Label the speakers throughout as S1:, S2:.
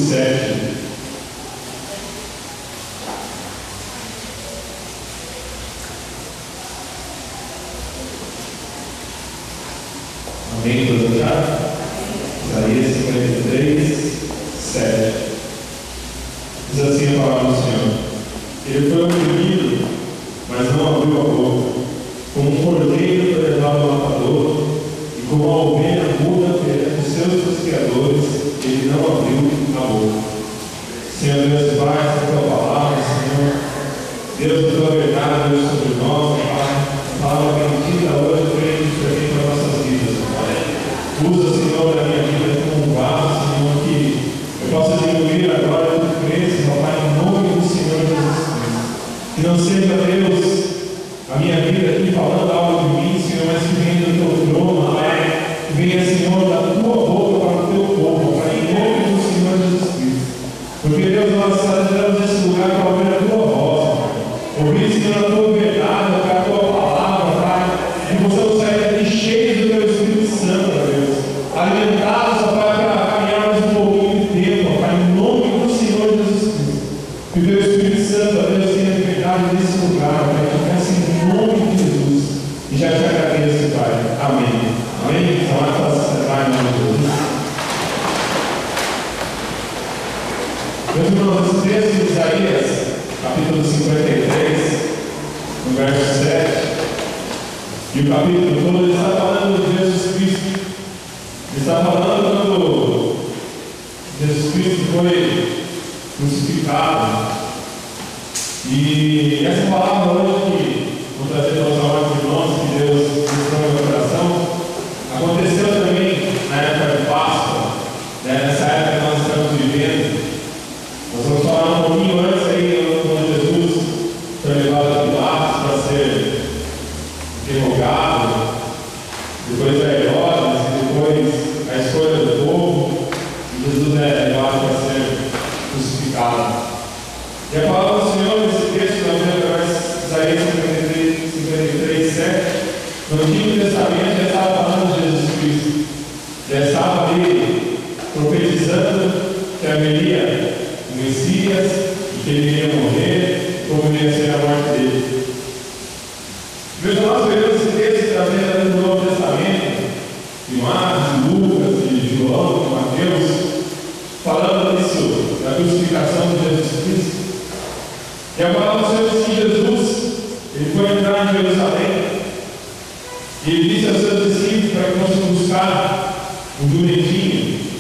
S1: 7. Amém? Todos já? Isaías 53, 7. Diz assim a palavra do Senhor: Ele foi oprimido, mas não abriu a boca. Como um cordeiro foi levado ao matador, e como a ovelha muda perante os seus tosqueadores, ele não abriu a boca. Senhor Deus Pai, a tua palavra, Senhor, Deus da tua verdade, Deus sobre nós, Pai, a palavra bendita hoje vem para nossas vidas, Pai. Usa, Senhor, a minha vida como um vaso, Senhor, que eu possa diminuir agora o preço, Pai, em nome do Senhor Jesus Cristo. Que não seja, Deus, a minha vida aqui falando algo de mim, Senhor, mas que venha do teu trono, Pai, que venha, Senhor, da tua boca para o teu povo, Pai, em nome do Senhor Jesus Cristo. Porque, Deus, nós estamos nesse lugar para ouvir a tua voz, Pai. Ouvir, Senhor, a tua verdade, Pai, a tua palavra, Pai, e possamos sair daqui cheios do teu Espírito Santo, Deus, alimentados, Pai, para caminharmos um pouquinho de tempo, Pai, em nome do Senhor Jesus Cristo. Que o teu Espírito Santo, Deus, tenha liberdade nesse lugar, Pai, que peça em nome de Jesus. E já te agradeço, Pai. Amém. Amém? Então, a tua sociedade, em nome de Jesus. Meus irmãos, esse texto de Isaías, capítulo 53, no verso 7, e o capítulo todo, ele está falando de Jesus Cristo. Ele está falando quando Jesus Cristo foi crucificado. E essa palavra hoje que vou trazer para os amados irmãos, que Deus mostrou no meu coração, aconteceu também na época de Páscoa, nessa época que nós estamos vivendo. Nós vamos falar um pouquinho antes aí, quando Jesus foi levado a Pilatos para ser interrogado, depois a Herodes, e depois a escolha do povo, e Jesus é levado para ser crucificado. E a palavra do Senhor nesse texto, nós vemos através de Isaías 53, 7, no Antigo Testamento já estava falando de Jesus Cristo, já estava ali profetizando que haveria o Messias, e que ele iria morrer, como iria ser a morte dele. Meus irmãos, vemos esse texto trazendo no Novo Testamento, de Marcos, de Lucas, de João, de Mateus, falando disso, da crucificação de Jesus Cristo. E a palavra do Senhor diz que Jesus, ele foi entrar em Jerusalém, e ele disse aos seus discípulos para que fossem buscar um jumentinho,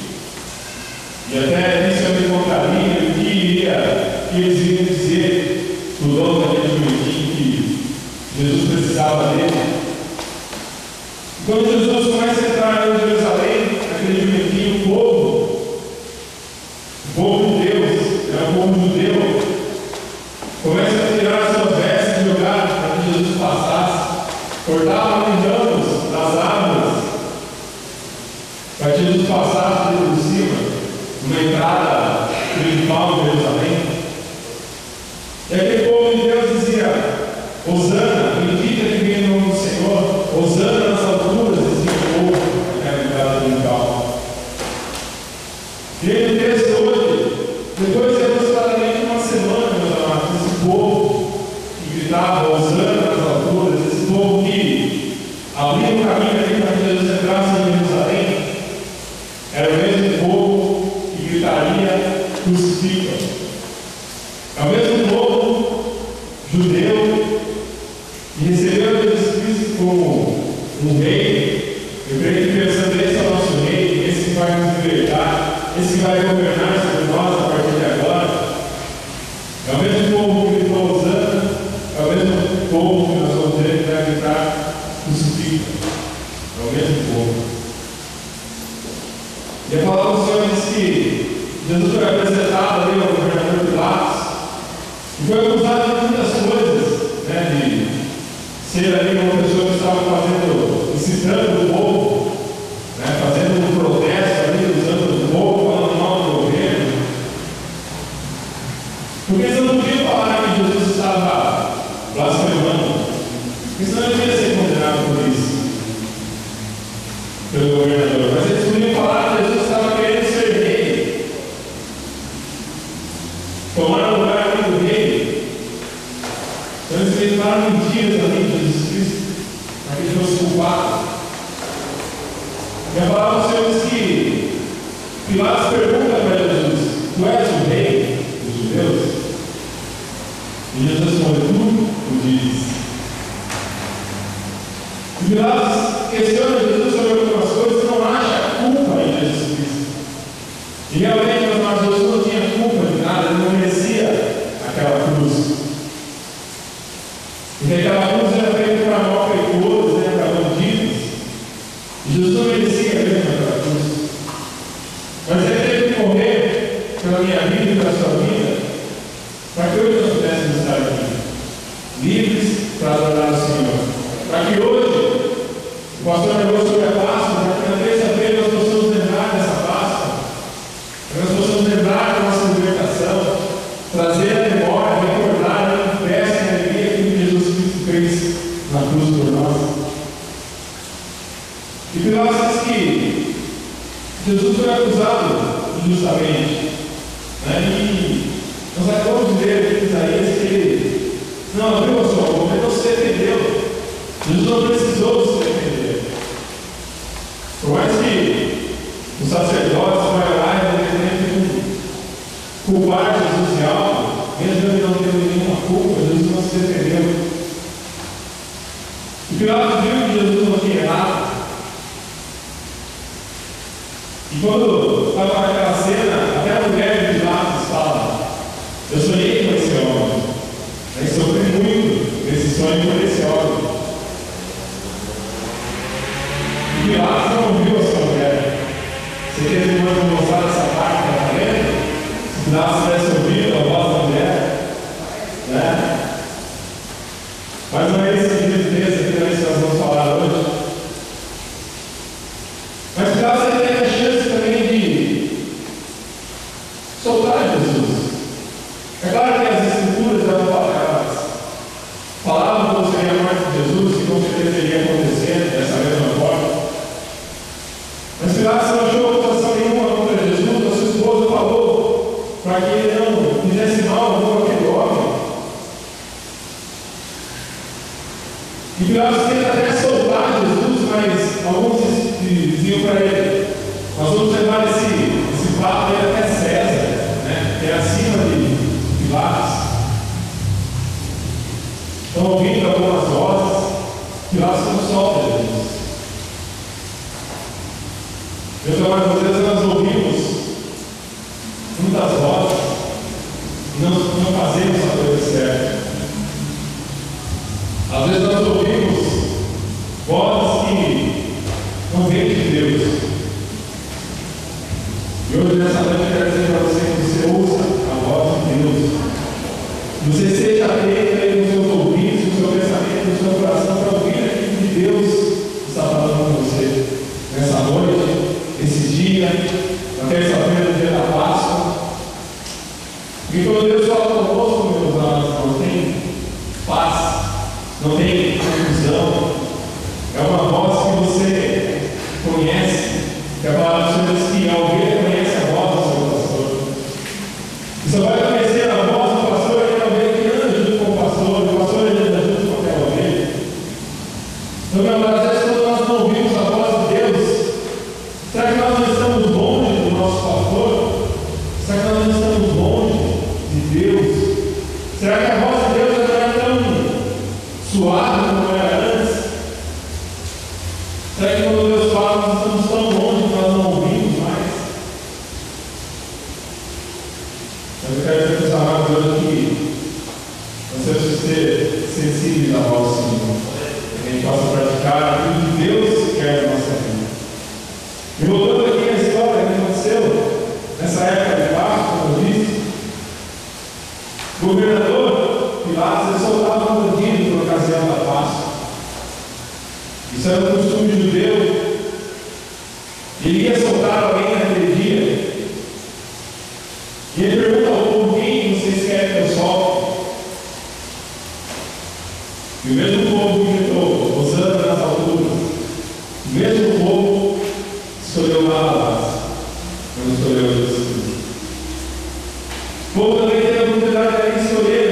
S1: e até disse onde encontraria, o que eles iriam dizer do dono daquele jumentinho, que Jesus precisava dele. E quando Jesus começa a entrar em Jerusalém, aquele jumentinho, o povo de Deus, era o povo judeu, começa a tirar suas vestes e jogar para que Jesus passasse, cortavam os ramos das árvores para que Jesus passasse por cima, numa entrada principal de Jerusalém. E aquele povo de Deus dizia: Hosana, bendita que vem no nome do Senhor, Hosana nas alturas, dizia o povo naquela entrada principal. E aí no texto hoje, depois de aproximadamente uma semana, meus amados, esse povo que gritava Hosana nas alturas, esse povo que abria um caminho ali para que Jesus entrasse em Jerusalém, era o mesmo povo que gritaria crucifica. É o mesmo povo judeu que recebeu Jesus Cristo como um rei. Eu creio que pensando, esse é o nosso rei, esse que vai nos libertar, esse que vai governar sobre nós a partir de agora. É o mesmo povo que gritou Hosana, é o mesmo povo que nós vamos ver que vai gritar crucifica. É o mesmo povo. E a palavra do Senhor diz que Jesus foi apresentado ali ao governador Pilatos e foi acusado de muitas coisas, de ser ali uma pessoa que estava incitando o povo, fazendo um protesto ali, usando o povo, falando mal do governo, porque eles não podiam dias ali de Jesus Cristo, para que ele fosse culpado. E a palavra do Senhor diz que Pilatos pergunta para Jesus: tu és o rei dos judeus? E Jesus responde: tu o dizes. E Pilatos questiona Jesus sobre algumas coisas e não acha culpa em Jesus Cristo. E realmente, meus irmãos, Jesus não tinha culpa de nada, ele não merecia aquela cruz. Porque aquela cruz era feita para nós pecadores, para bandidos. E Jesus não merecia mesmo aquela cruz. Mas ele teve que morrer pela minha vida e pela sua vida, para que hoje nós pudéssemos estar aqui, livres para adorar o Senhor. Para que hoje, o pastor negou sobre a Páscoa, para que na terça-feira nós possamos lembrar dessa Páscoa, para que nós possamos lembrar da nossa libertação, trazer a memória, recordar a festa e a alegria que Jesus Cristo fez na cruz por nós. E Pilatos diz que Jesus foi acusado injustamente. E nós acabamos de ler em Isaías que ele não abriu a sua boca, ele não se defendeu. Jesus não precisou se defender. Por mais que os sacerdotes vão lá e tentam culpar Jesus de algo, mesmo ele não tendo nenhuma culpa, Jesus não se defendeu. E Pilatos viu que Jesus não tinha errado. E quando estava naquela cena, até a mulher de Pilatos fala: eu sonhei com esse homem, e sofri muito nesse sonho com esse homem. E Pilatos não viu a sua mulher. Você quer dizer quando eu mostrar essa parte da frente? Se Pilatos tivesse ouvido a voz da mulher, mas não é esse tipo de texto aqui que nós vamos falar hoje. Mas Pilatos teve a chance também de soltar Jesus. É claro que as escrituras elas falavam que seria a morte de Jesus, que com certeza iria acontecer dessa mesma forma. Mas Pilatos não achou acusação nenhuma contra Jesus. A sua esposa falou para que ele não fizesse mal a aquele homem. E Pilatos tenta até soltar Jesus, mas alguns diziam para ele: nós vamos levar esse fato dele até César, que é acima de Pilatos. Estão ouvindo algumas vozes, Pilatos não solta Jesus. Meus amados, às vezes nós ouvimos muitas vozes e não fazemos a coisa certa. Às vezes nós ouvimos vozes que não vêm de Deus. E hoje nessa noite eu quero dizer para você que você ouça a voz de Deus. Você seja atento aí nos seus ouvidos, no seu pensamento, no seu coração, para ouvir aquilo que Deus está falando com você nessa noite, esse dia, na terça-feira, no dia da Páscoa. E quando Deus fala conosco, meus amados, não tem paz, não tem confusão. É uma voz que você conhece, que a palavra do Senhor diz que ao ouvir conhece a voz do seu pastor. E só vai conhecer a voz do pastor aquela ovelha que anda junto com o pastor ele anda junto com aquela ovelha. Então, meu amado, às vezes quando nós não ouvimos a voz de Deus, será que nós não estamos longe do nosso pastor? Será que nós não estamos longe de Deus? Será que a voz de Deus não é tão suave como era antes? Será que quando Deus fala, nós estamos tão longe que nós não ouvimos mais? Mas eu quero dizer para os amados hoje que nós temos que ser sensíveis à voz do Senhor, que a gente possa praticar aquilo que Deus quer na nossa vida. E voltando aqui à história que aconteceu nessa época de Páscoa, como eu disse, o governador Pilatos ele soltava um bandido por ocasião da Páscoa. Isso era um costume judeu. Ele ia soltar alguém naquele dia. E ele pergunta ao povo: quem vocês querem que eu solte? E o mesmo povo que gritou Hosana nas alturas, o mesmo povo escolheu Barrabás, não escolheu Jesus. O povo também teve a oportunidade de escolher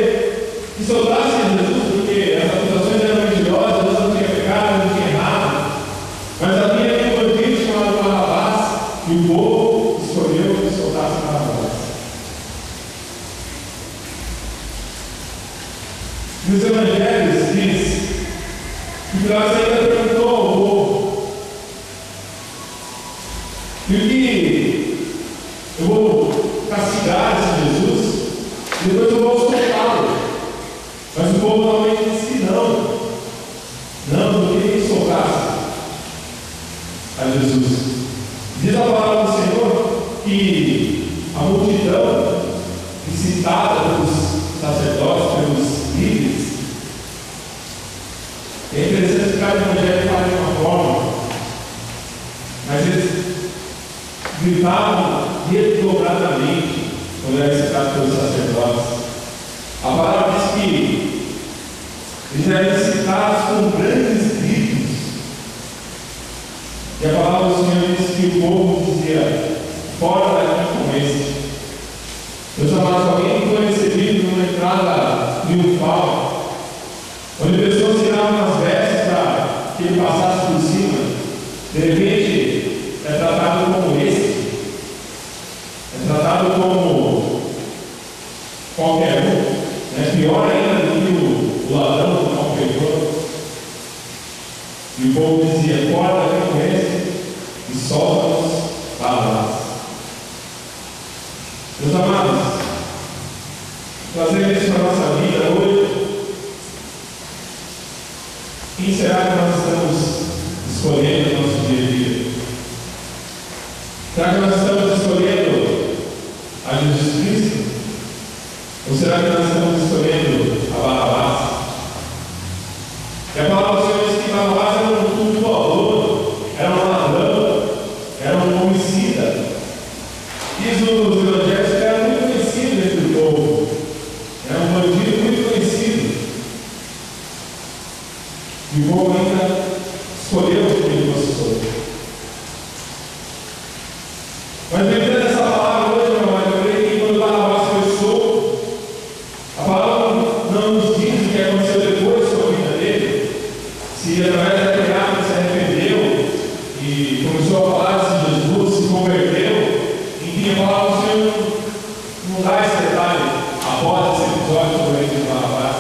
S1: que soltasse Jesus, porque as acusações E os evangelhos diz que Pilatos ainda perguntou ao povo: e o que eu vou castigar esse Jesus, e depois eu vou soltá-lo. Mas o povo normalmente disse que não, porque ele soltasse a Jesus. Diz a palavra do Senhor que a multidão, incitada pelos sacerdotes, pelos líderes, é interessante que cada evangelho fala de uma forma, mas eles gritavam redobradamente quando era citado pelos sacerdotes. A palavra diz que eles eram citados com grandes gritos. E a palavra do Senhor diz que o povo dizia: fora daqui com este. Meus amados, alguém foi recebido numa entrada triunfal, onde pessoas tiravam as vestes para que ele passasse por cima. De repente, é tratado como esse, é tratado como qualquer um, pior ainda do que o ladrão, o malfeitor. E o povo dizia: fora daqui com esse e solta-nos para lá. Meus amados, trazendo isso para a nossa vida hoje, quem será que nós estamos escolhendo no nosso dia a dia? Será que nós estamos escolhendo a Jesus Cristo? Ou será que nós estamos escolhendo a Barrabás? E a palavra do Senhor diz que Barrabás era um cultuador, era um ladrão, era um homicida. Diz os evangelhos que era muito conhecido entre o povo, era um bandido muito conhecido. E o povo ainda escolheu que ele fosse solto. Mas lembrando dessa palavra hoje, meu amado, eu creio que quando Barrabás foi solto, a palavra não nos diz o que aconteceu depois com a vida dele, se através daquele ato ele se arrependeu e começou a falar de Jesus, se converteu. Enfim, a palavra do Senhor não dá esse detalhe após esse episódio sobre a vida de Barrabás.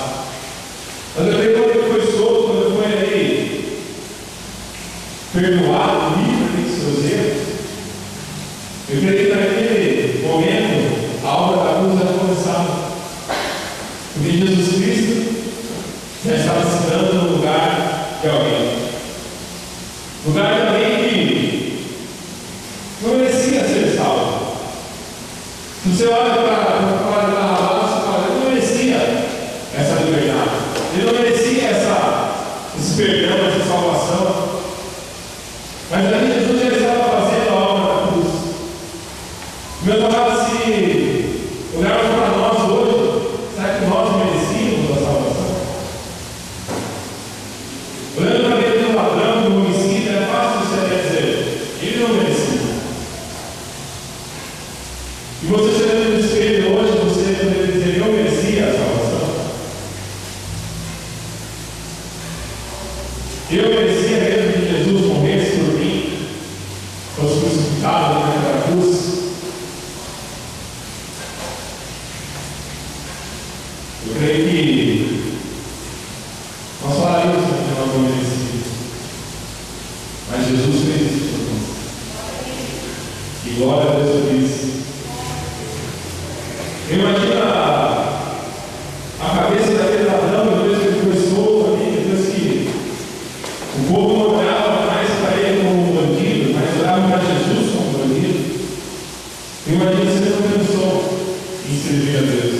S1: Mas eu creio que quando ele foi solto, quando ele foi ali perdoado, livre de seus erros, eu creio que naquele momento a obra da cruz já começava. Porque Jesus Cristo já estava se dando no lugar de alguém. Lugar de alguém que não merecia ser salvo. Se você olha para a palavra de Barrabás, você fala: ele não merecia essa liberdade. Ele não merecia esse perdão, essa salvação. Mas ali Jesus já estava fazendo a obra da cruz. Meus amados, se olharmos para nós hoje, será que nós merecíamos a salvação? Olhando para dentro do ladrão, do homicida, é fácil você até dizer: ele não merecia. E você se olhando no espelho hoje, você poderia dizer: eu merecia a salvação. Eu merecia mesmo que Jesus morresse por mim, fosse crucificado naquela cruz. Eu creio que nós falaríamos que nós não merecíamos, mas Jesus fez isso por nós. E glória a Deus por isso. Eu imagino a cabeça daquele ladrão, depois que ele foi solto ali, depois que o povo não olhava mais para ele como um bandido, mas olhava para Jesus como um bandido. Eu imagino que você não pensou em servir a Deus.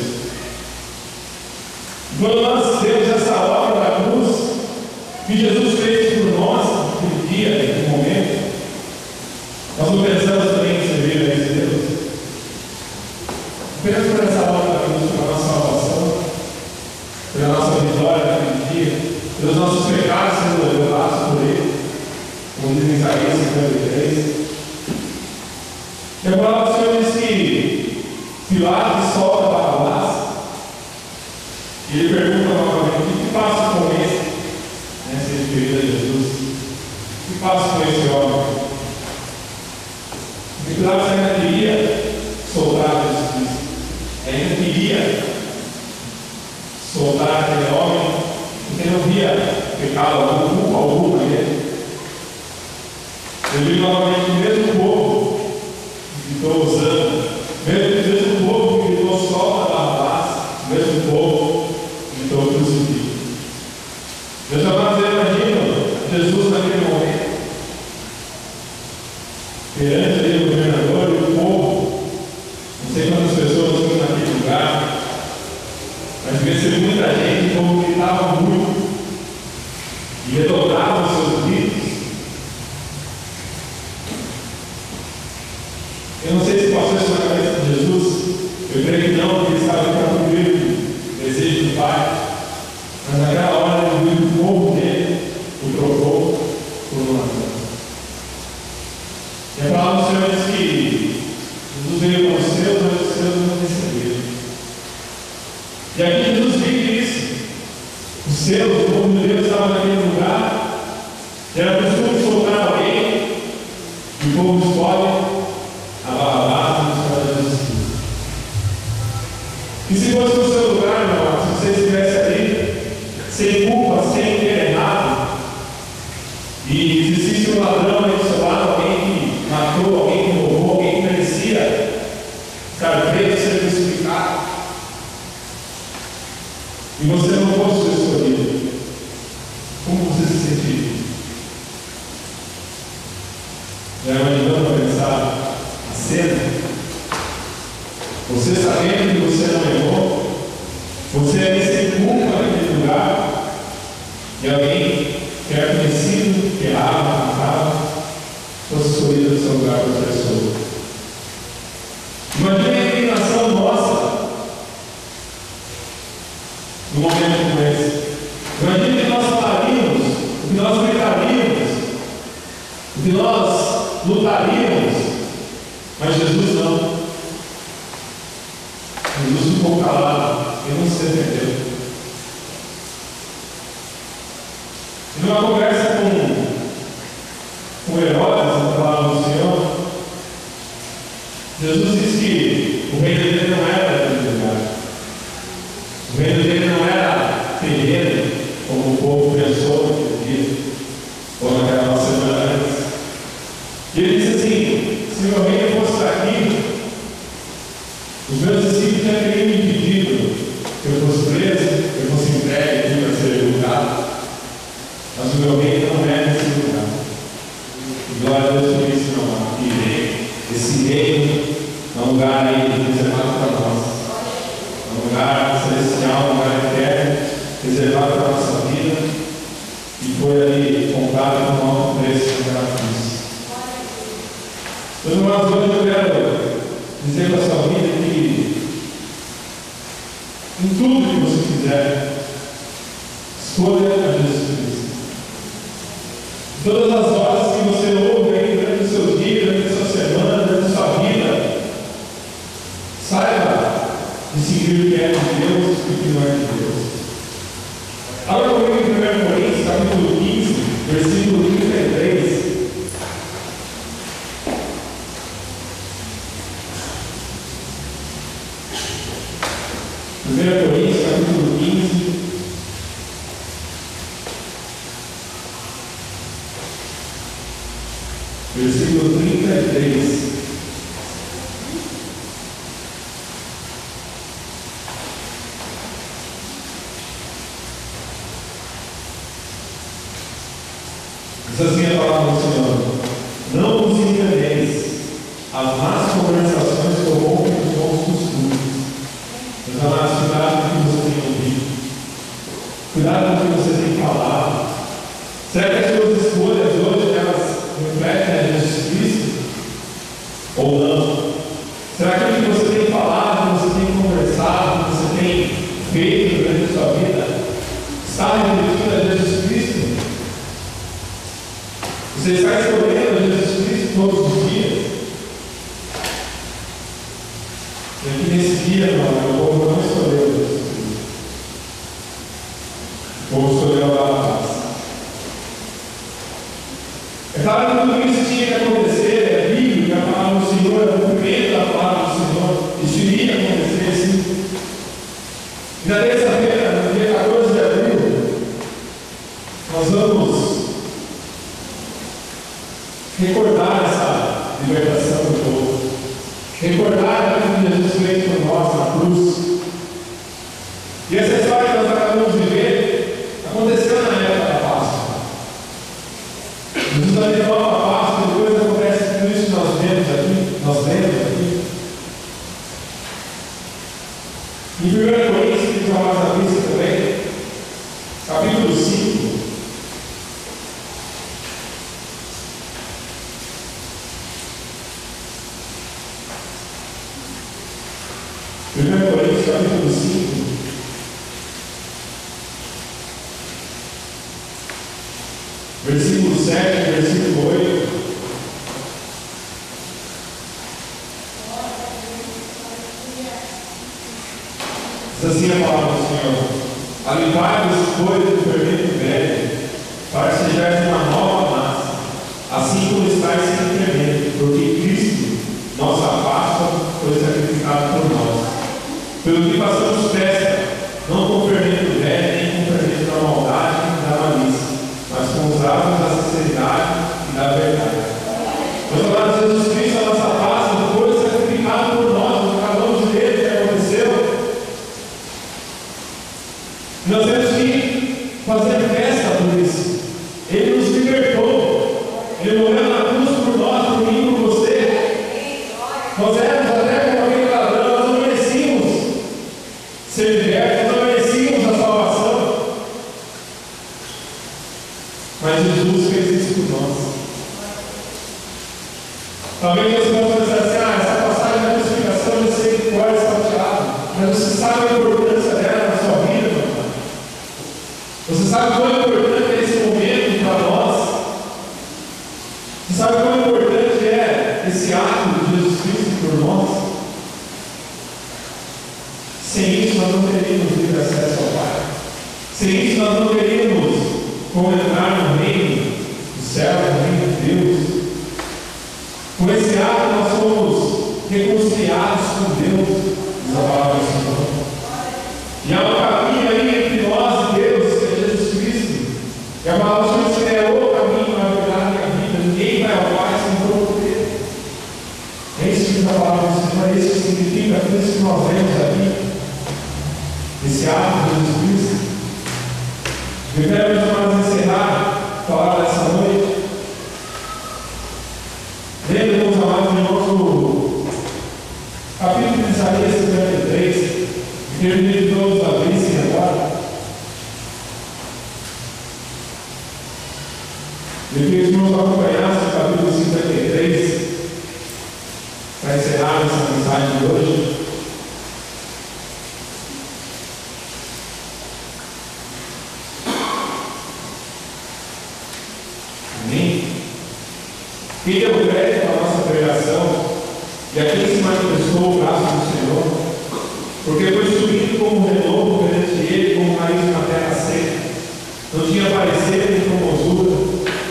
S1: Quando nós temos essa obra da cruz, que Jesus fez por nós, naquele dia, naquele momento, nós não pensamos também em servir a esse Deus. Apenas por essa obra da cruz, pela nossa salvação, pela nossa vitória naquele dia, pelos nossos pecados sendo levados por Ele, como diz em Isaías 53. E a palavra do Senhor diz que Pilatos solta Barrabás. E ele pergunta novamente: o que faço com esse? Se referindo a Jesus. O que faço com esse homem? Porque Pilatos ainda queria soltar Jesus Cristo. Ainda queria soltar aquele homem, porque não via pecado algum nele. Eu digo novamente, o mesmo povo que estou usando, mesmo povo que gritou solta Barrabás, o mesmo povo que gritou crucifica. Meus amados, eu imagino Jesus naquele momento, perante ali o governador e o povo, não sei quantas pessoas tinham naquele lugar, mas devia ser muita gente, o povo gritava muito e redobrava os seus gritos. Eu não sei se passou isso na cabeça de Jesus, eu creio que não, porque ele estava para cumprir o desejo do Pai, mas naquela hora ele viu o povo dele, o trocou por um ladrão. E a palavra do Senhor diz que Jesus veio para os seus, mas os seus não receberam. E aqui Jesus vive isso. Os seus, o povo de Deus estava naquele lugar, era costume soltar alguém, e o povo escolhe a Barrabás e escolhe Jesus Cristo. E se fosse no seu lugar, meu irmão, se você estivesse ali, sem culpa, sem ter errado, e existisse um ladrão aí do seu lado, alguém que matou, alguém que roubou, alguém que merecia estar preso, ser crucificado, e você não fosse o escolhido, como você se sentiria? Já imaginando pensar a cena? Você sabendo que você não errou, você ali sem culpa naquele lugar, e alguém que era conhecido, que errava, matava, fosse escolhido no seu lugar para outra pessoa. Imagine a indignação nossa num momento como esse. Imagine que nós falaríamos, o que nós gritaríamos, o que nós lutaríamos, mas Jesus não. Jesus ficou calado, ele não se defendeu. E numa conversa com Herodes, na palavra do Senhor, Jesus disse que o reino dele não era daquele lugar. O reino dele não era terreno, como o povo pensou naquele dia, ou naquela semana antes. E ele disse assim: se meu reino fosse daqui, os meus discípulos já teriam me pedido que eu fosse preso, que eu fosse entregue aqui para ser julgado. Mas o meu reino não é nesse lugar. E glória a Deus por isso, não há. Esse reino é um lugar aí reservado para nós. É um lugar celestial, um lugar eterno, reservado para a nossa vida. E foi ali comprado com um alto preço naquela cruz. Então, nós hoje eu quero dizer para a sua vida que em tudo que você fizer, escolha a Jesus Cristo. Todas as vozes que você ouve aí durante o seu dia, durante a sua semana, durante a sua vida, saiba distinguir o que é de Deus e o que não é de Deus. Abra comigo em 1 Coríntios, capítulo 15, versículo 33. 1 Coríntios, capítulo 15, versículo 33. Diz assim a palavra do Senhor: não vos enganeis, as más conversações corrompem os bons costumes. Meus amados, cuidado com o que você tem ouvido, cuidado com o que você tem falado. Será que as suas escolhas hoje elas refletem a Jesus Cristo? Ou não? Será que o que você tem falado, que você tem conversado, que você tem feito durante a sua vida está refletindo a Jesus Cristo? Você está escolhendo a Jesus Cristo todos os dias? E aqui nesse dia, o povo não escolheu Jesus Cristo. O povo escolheu a Barrabás. É claro que tudo isso tinha que acontecer, é bíblico, a palavra do Senhor, é o cumprimento da palavra do Senhor. Isso iria acontecer, sim. E na terça-feira, nós vamos recordar essa libertação do povo, recordar aquilo que Jesus fez por nós na cruz. E essa história que nós acabamos de ver aconteceu na época da Páscoa. Jesus vai levar para a Páscoa, depois acontece tudo isso que nós vemos aqui. Em 1 Coríntios, que nós já vimos também, capítulo 5. Primeiro Coríntios, capítulo 5. Versículo 7, versículo 8. Diz assim a palavra do Senhor: alipai-vos, pois, do fermento velho, para que sejais uma nova massa, assim como estáis sem fermento, porque Cristo, nossa Páscoa, foi sacrificado por nós. Pelo que passamos festa, não com fermento velho, nem com fermento da maldade e da malícia, mas com os atos da sinceridade e da verdade. Nós falamos de Jesus Cristo, a nossa Páscoa, foi sacrificado por nós. Nós acabamos de ver o que aconteceu. Nós temos que fazer festa por isso. Ele nos libertou. Ele morreu na cruz por nós, por mim, por você. Nós éramos até como aquele ladrão, nós não merecíamos ser libertos, nós não merecíamos a salvação. Mas Jesus fez isso por nós. Talvez você possa pensar assim: essa passagem da crucificação eu sei que pode estar tirada. Mas você sabe a importância dela na sua vida, meu pai? Você sabe quão importante é esse momento para nós? Você sabe quão importante é esse ato de Jesus Cristo por nós? Sem isso nós não teríamos livre acesso ao Pai. Sem isso nós não teríamos como entrar no reino do céu, no reino de Deus. Com esse ato nós somos reconciliados com Deus, diz a palavra do Senhor. E há um caminho aí entre nós e Deus, que é Jesus Cristo. E a palavra do Senhor diz que é o caminho, a verdade e a vida. Ninguém vai ao Pai sem por Ele. É isso que diz a palavra do Senhor, é isso que significa tudo isso que nós vemos aqui. Esse ato de Jesus Cristo. Eu quero nós encerrar a palavra dessa noite. Lembra, meus amados irmãos, do capítulo de Isaías 53, que ele de todos abrissem agora. Eu queria que os irmãos acompanhassem o capítulo 53, para encerrar essa mensagem de hoje. Amém? Quem deu crédito à nossa pregação e a quem se manifestou o braço do Senhor, porque foi subindo como um renovo perante Ele, como raiz na terra seca. Não tinha parecer nem formosura,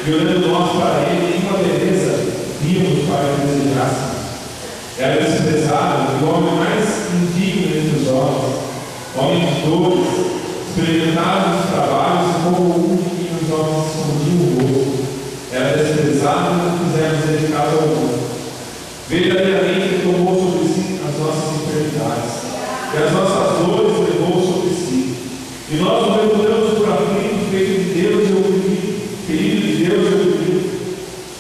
S1: e olhando nós para Ele, nenhuma beleza víamos para que desejássemos. Era desprezado, e o homem mais indigno entre os homens, homem de dores, experimentado nos trabalhos, como um que nos homens escondiam o rosto. Era desprezado e não fizemos ele caso algum. Verdadeiramente ele tomou sobre si as nossas enfermidades, e as nossas dores levou sobre si. E nós o reputamos por aflito, feito de Deus e oprimido, ferido de Deus e oprimido.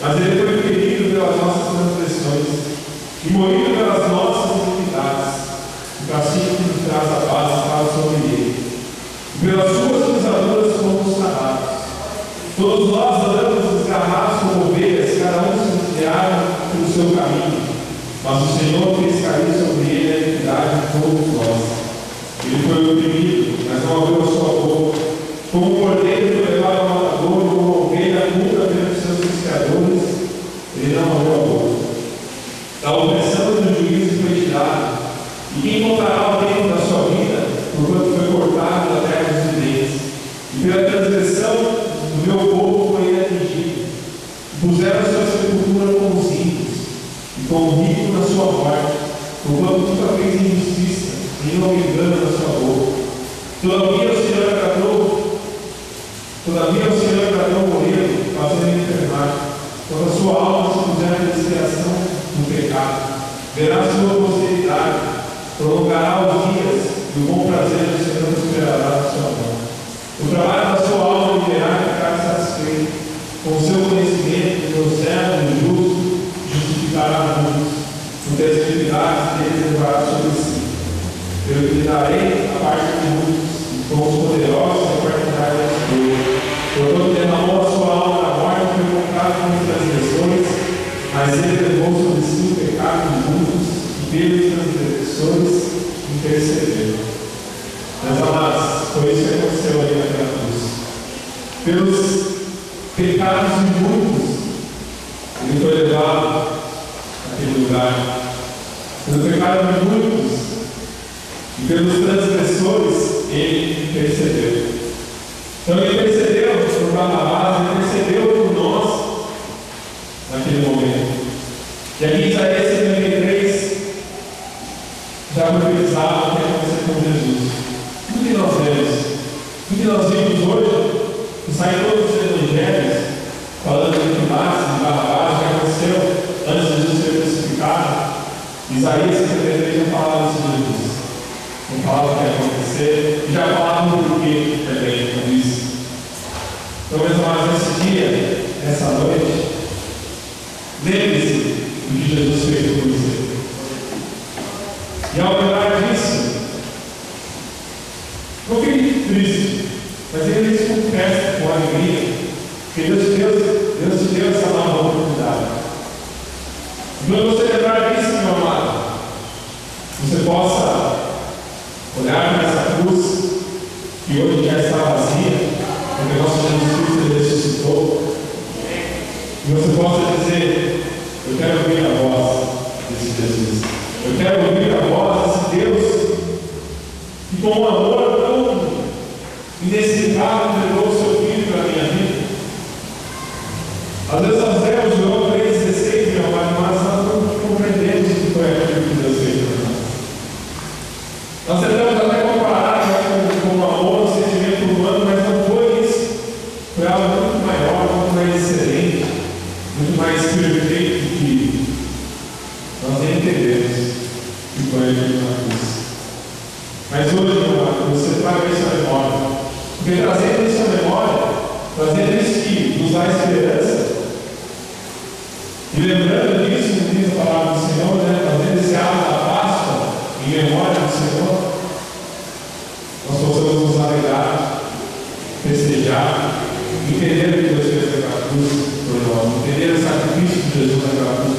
S1: Mas ele foi ferido pelas nossas transgressões e moído pelas nossas iniquidades. O castigo que nos traz a paz estava sobre ele. E pelas suas pisaduras fomos sarados. Todos nós andamos desgarrados como ovelhas, cada um se desviaram pelo seu caminho. Mas o Senhor fez cair sobre ele a iniquidade de todos nós. Ele foi oprimido, mas não abriu a sua boca. Como um cordeiro foi levado ao matador, como uma ovelha muda pelos seus pescadores, ele não abriu a boca. Da opressão do juízo foi tirado. E quem contará o tempo da sua vida, porquanto foi cortado da terra dos viventes? E pela transgressão do meu povo foi ele atingido. Puseram sua sepultura com os ímpios, e com o rico na sua morte, porquanto nunca fez injustiça, e não engano na sua boca. Todavia o Senhor prolongará os dias e o bom prazer do Senhor prosperará na sua mão. O trabalho da sua alma irá ficar satisfeito. Com o seu conhecimento, o meu servo justo justificará muitos. Com das atividades deles levará sobre si. Eu lhe darei a parte de muitos, e com os poderosos repartirá as coisas. Portanto, derramou a sua alma na morte, foi comprado com as transgressões, mas ele levou sobre si o pecado de muitos, e pelos transgressores intercedeu. Meus amados, foi isso que aconteceu ali naquela cruz. Pelos pecados de muitos, ele foi levado àquele lugar. Pelo pecado de muitos e pelos transgressores, ele intercedeu. Então ele intercedeu por Barrabás, ele intercedeu por nós naquele momento. E aqui em Isaías 53 já profetizava o que aconteceu com Jesus. Tudo que nós vemos, tudo que nós vimos hoje, que sai em todos os evangelhos, falando de Pilatos, de Barrabás, o que aconteceu antes de Jesus ser crucificado. Isaías 53 já falava isso de Jesus. Não falava o que ia acontecer, e já falava o porquê também disso. Então, meus amados, nesse dia, nessa noite, lembre-se do que Jesus fez por você. E ao lembrar disso, não fique triste, mas ele se confessa com alegria, que Deus te deu essa nova oportunidade. E quando você lembrar disso, meu amado, você possa olhar para essa cruz, que hoje já está vazia, porque nosso Jesus Cristo ressuscitou, e você possa dizer: eu quero ouvir a voz desse Jesus, eu quero ouvir a voz desse Deus, que com um amor tão inexplicável entregou o seu Filho para a minha vida. Às vezes nós lemos João 3,16, meu amado, mas nós não compreendemos o que foi aquilo que Deus fez para nós. Nós tentamos até comparar com o amor, o sentimento humano, mas não foi isso. Foi algo muito maior, muito mais excelente, muito mais perfeito que nós nem entendemos que foi aquilo na cruz. Mas hoje, meu amado, você traga isso à memória. Porque trazendo isso à memória, trazendo isso que nos dá esperança, e lembrando disso, como diz a palavra do Senhor, né? Fazendo esse ato da Páscoa em memória do Senhor, nós possamos nos alegrar, festejar, entender o que Deus fez naquela cruz por nós, entender o sacrifício de Jesus naquela cruz